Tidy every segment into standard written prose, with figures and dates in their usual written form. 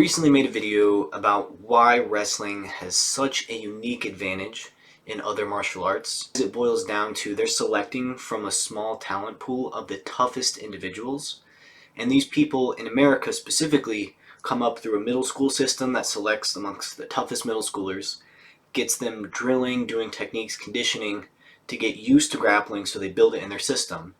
recently made a video about why wrestling has such a unique advantage in other martial arts. It boils down to they're selecting from a small talent pool of the toughest individuals. And these people in America specifically come up through a middle school system that selects amongst the toughest middle schoolers, gets them drilling, doing techniques, conditioning to get used to grappling so they build it in their system.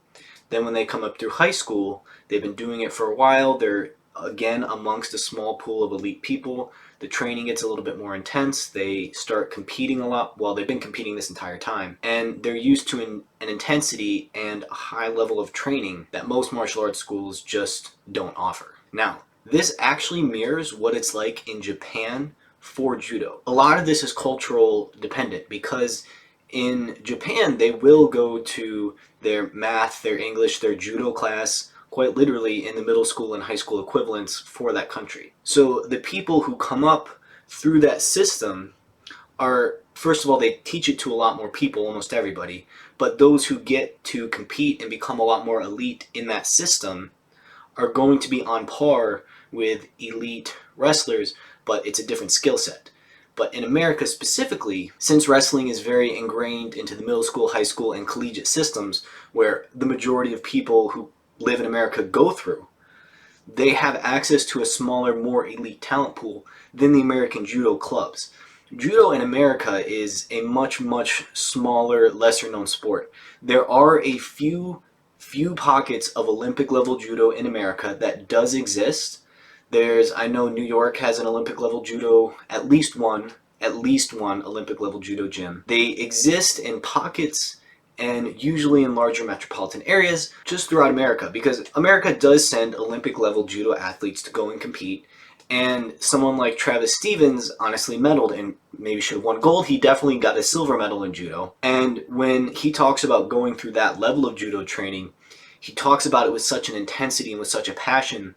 Then when they come up through high school, they've been doing it for a while, they're again amongst a small pool of elite people. The training gets a little bit more intense. They start competing a lot. Well, they've been competing this entire time. And they're used to an intensity and a high level of training that most martial arts schools just don't offer. Now, this actually mirrors what it's like in Japan for Judo. A lot of this is cultural dependent because in Japan, they will go to their math, their English, their Judo class, quite literally in the middle school and high school equivalents for that country. So the people who come up through that system are, first of all, they teach it to a lot more people, almost everybody, but those who get to compete and become a lot more elite in that system are going to be on par with elite wrestlers, but it's a different skill set. But in America specifically, since wrestling is very ingrained into the middle school, high school, and collegiate systems where the majority of people who live in America go through, they have access to a smaller, more elite talent pool than the American Judo clubs. Judo in America is a much, much smaller, lesser known sport. There are a few pockets of Olympic level Judo in America that does exist. I know New York has an Olympic level Judo, at least one Olympic level Judo gym. They exist in pockets and usually in larger metropolitan areas just throughout America, because America does send Olympic level Judo athletes to go and compete. And someone like Travis Stevens honestly medaled and maybe should have won gold. He definitely got a silver medal in Judo. And when he talks about going through that level of Judo training, he talks about it with such an intensity and with such a passion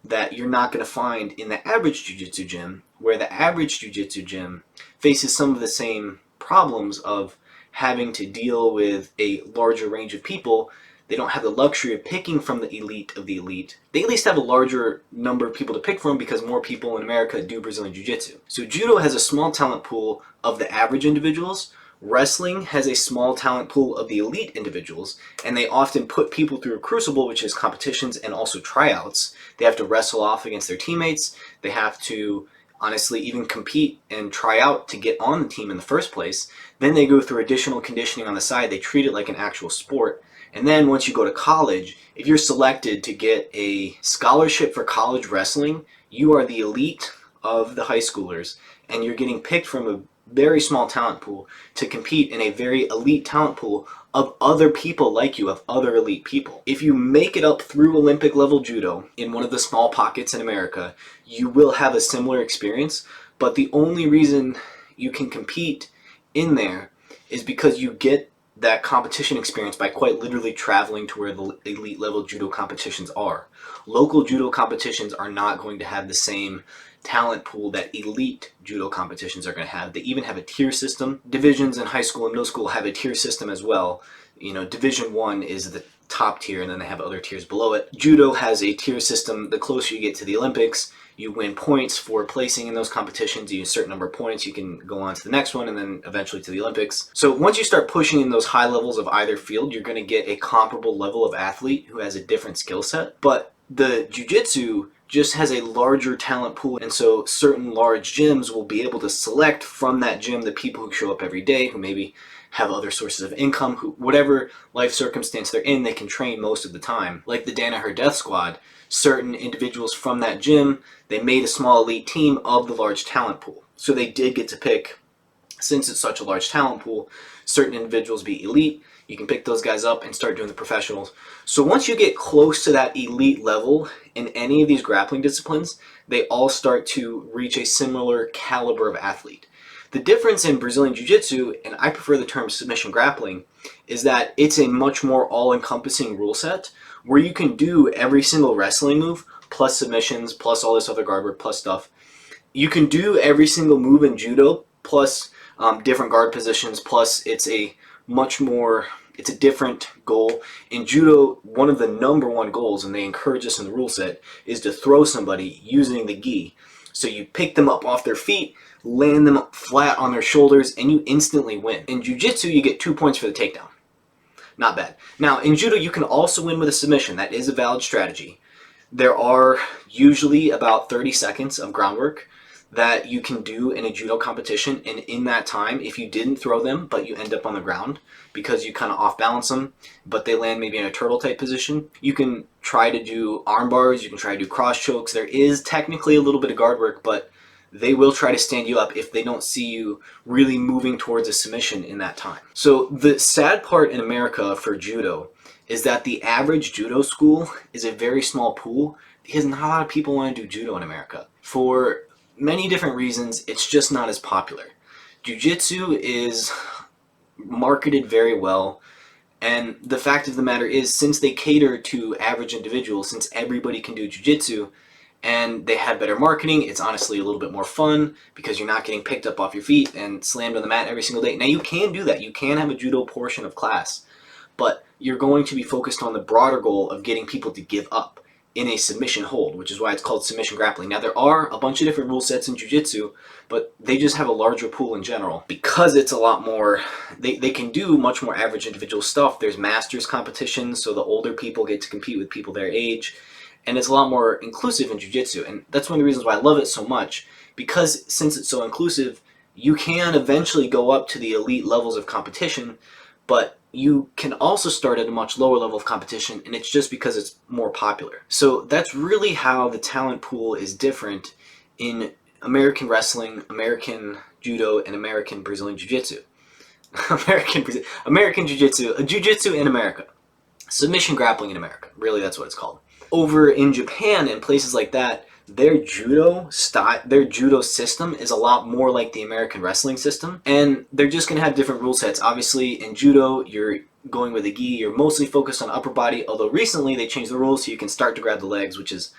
that you're not going to find in the average Jiu-Jitsu gym, where the average Jiu-Jitsu gym faces some of the same problems of having to deal with a larger range of people. They don't have the luxury of picking from the elite of the elite. They at least have a larger number of people to pick from because more people in America do Brazilian Jiu-Jitsu. So Judo has a small talent pool of the average individuals. Wrestling has a small talent pool of the elite individuals, and they often put people through a crucible, which is competitions and also tryouts. They have to wrestle off against their teammates. They have to honestly even compete and try out to get on the team in the first place. Then they go through additional conditioning on the side. They treat it like an actual sport. And then once you go to college, if you're selected to get a scholarship for college wrestling, you are the elite of the high schoolers, and you're getting picked from a very small talent pool to compete in a very elite talent pool of other people like you, of other elite people. If you make it up through Olympic level Judo in one of the small pockets in America, you will have a similar experience, but the only reason you can compete in there is because you get that competition experience by quite literally traveling to where the elite level Judo competitions are. Local Judo competitions are not going to have the same talent pool that elite Judo competitions are going to have. They even have a tier system. Divisions in high school and middle school have a tier system as well. You know, Division 1 is the top tier, and then they have other tiers below it. Judo has a tier system. The closer you get to the Olympics, you win points for placing in those competitions. You use a certain number of points, you can go on to the next one, and then eventually to the Olympics. So once you start pushing in those high levels of either field, you're going to get a comparable level of athlete who has a different skill set. But the Jiu-Jitsu just has a larger talent pool, and so certain large gyms will be able to select from that gym the people who show up every day, who maybe have other sources of income, who whatever life circumstance they're in, they can train most of the time. Like the Danaher Death Squad, certain individuals from that gym, they made a small elite team of the large talent pool. So they did get to pick, since it's such a large talent pool, certain individuals be elite. You can pick those guys up and start doing the professionals. So once you get close to that elite level in any of these grappling disciplines, they all start to reach a similar caliber of athlete. The difference in Brazilian Jiu-Jitsu, and I prefer the term submission grappling, is that it's a much more all-encompassing rule set where you can do every single wrestling move, plus submissions, plus all this other guard work, plus stuff. You can do every single move in Judo, plus different guard positions, plus it's a different goal. In Judo, one of the number one goals, and they encourage this in the rule set, is to throw somebody using the gi. So you pick them up off their feet, land them flat on their shoulders, and you instantly win. In Jiu-Jitsu, you get 2 points for the takedown. Not bad. Now, in Judo, you can also win with a submission. That is a valid strategy. There are usually about 30 seconds of groundwork that you can do in a Judo competition, and in that time, if you didn't throw them, but you end up on the ground because you kind of off balance them, but they land maybe in a turtle type position, you can try to do arm bars, you can try to do cross chokes. There is technically a little bit of guard work, but they will try to stand you up if they don't see you really moving towards a submission in that time. So the sad part in America for Judo is that the average Judo school is a very small pool because not a lot of people want to do Judo in America. For many different reasons, it's just not as popular. Jiu-Jitsu is marketed very well, and the fact of the matter is, since they cater to average individuals, since everybody can do Jiu-Jitsu, and they have better marketing, it's honestly a little bit more fun because you're not getting picked up off your feet and slammed on the mat every single day. Now you can do that. You can have a Judo portion of class, but you're going to be focused on the broader goal of getting people to give up in a submission hold, which is why it's called submission grappling. Now there are a bunch of different rule sets in Jiu-Jitsu, but they just have a larger pool in general. Because it's a lot more, they can do much more average individual stuff. There's masters competitions, so the older people get to compete with people their age. And it's a lot more inclusive in Jiu-Jitsu, and that's one of the reasons why I love it so much, because since it's so inclusive, you can eventually go up to the elite levels of competition, but you can also start at a much lower level of competition, and it's just because it's more popular. So that's really how the talent pool is different in American wrestling, American Judo, and American Brazilian Jiu-Jitsu. American Jiu-Jitsu, Jiu-Jitsu in America. Submission grappling in America. Really, that's what it's called. Over in Japan and places like that, their judo system is a lot more like the American wrestling system, and they're just going to have different rule sets. Obviously, in judo, you're going with a gi, you're mostly focused on upper body, although recently they changed the rules so you can start to grab the legs, which is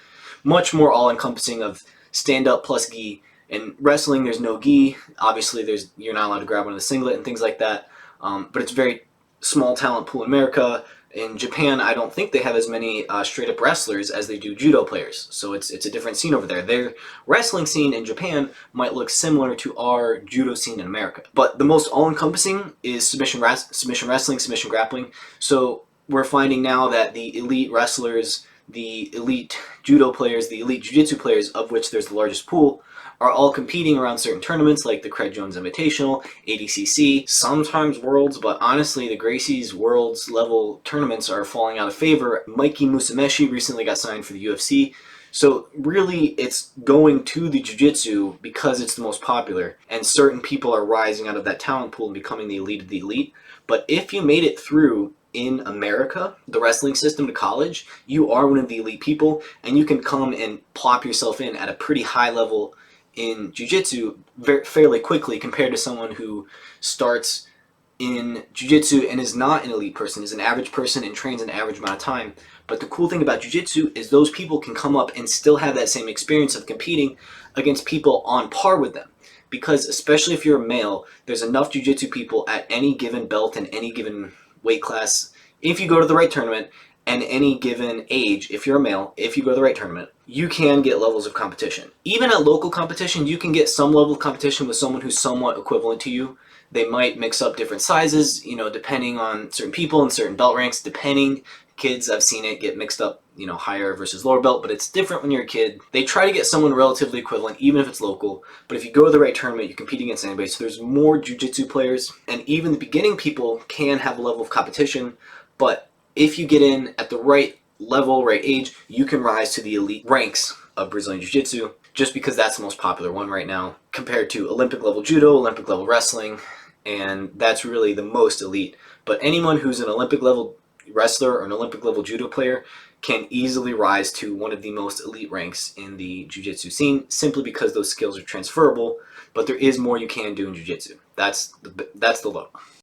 much more all-encompassing of stand-up plus gi. In wrestling, there's no gi. Obviously, you're not allowed to grab one of the singlet and things like that, but it's a very small talent pool in America. In Japan, I don't think they have as many straight-up wrestlers as they do judo players, so it's a different scene over there. Their wrestling scene in Japan might look similar to our judo scene in America. But the most all-encompassing is submission wrestling, submission grappling. So we're finding now that the elite wrestlers, the elite judo players, the elite jiu-jitsu players, of which there's the largest pool, are all competing around certain tournaments like the Craig Jones Invitational, ADCC, sometimes Worlds, but honestly the Gracie's Worlds level tournaments are falling out of favor. Mikey Musameshi recently got signed for the UFC. So really it's going to the Jiu-Jitsu because it's the most popular, and certain people are rising out of that talent pool and becoming the elite of the elite. But if you made it through in America, the wrestling system to college, you are one of the elite people, and you can come and plop yourself in at a pretty high level in Jiu-Jitsu fairly quickly compared to someone who starts in Jiu-Jitsu and is not an elite person, is an average person and trains an average amount of time. But the cool thing about Jiu-Jitsu is those people can come up and still have that same experience of competing against people on par with them. Because especially if you're a male, there's enough Jiu-Jitsu people at any given belt and any given weight class, if you go to the right tournament, and any given age, if you're a male, if you go to the right tournament, you can get levels of competition. Even at local competition, you can get some level of competition with someone who's somewhat equivalent to you. They might mix up different sizes, depending on certain people and certain belt ranks, kids, I've seen it get mixed up, higher versus lower belt, but it's different when you're a kid. They try to get someone relatively equivalent, even if it's local, but if you go to the right tournament, you compete against anybody. So there's more jiu-jitsu players, and even the beginning people can have a level of competition, but if you get in at the right level, right age, you can rise to the elite ranks of Brazilian Jiu-Jitsu, just because that's the most popular one right now, compared to Olympic level judo, Olympic level wrestling, and that's really the most elite. But anyone who's an Olympic level wrestler or an Olympic level judo player can easily rise to one of the most elite ranks in the Jiu-Jitsu scene, simply because those skills are transferable, but there is more you can do in Jiu-Jitsu. That's the look.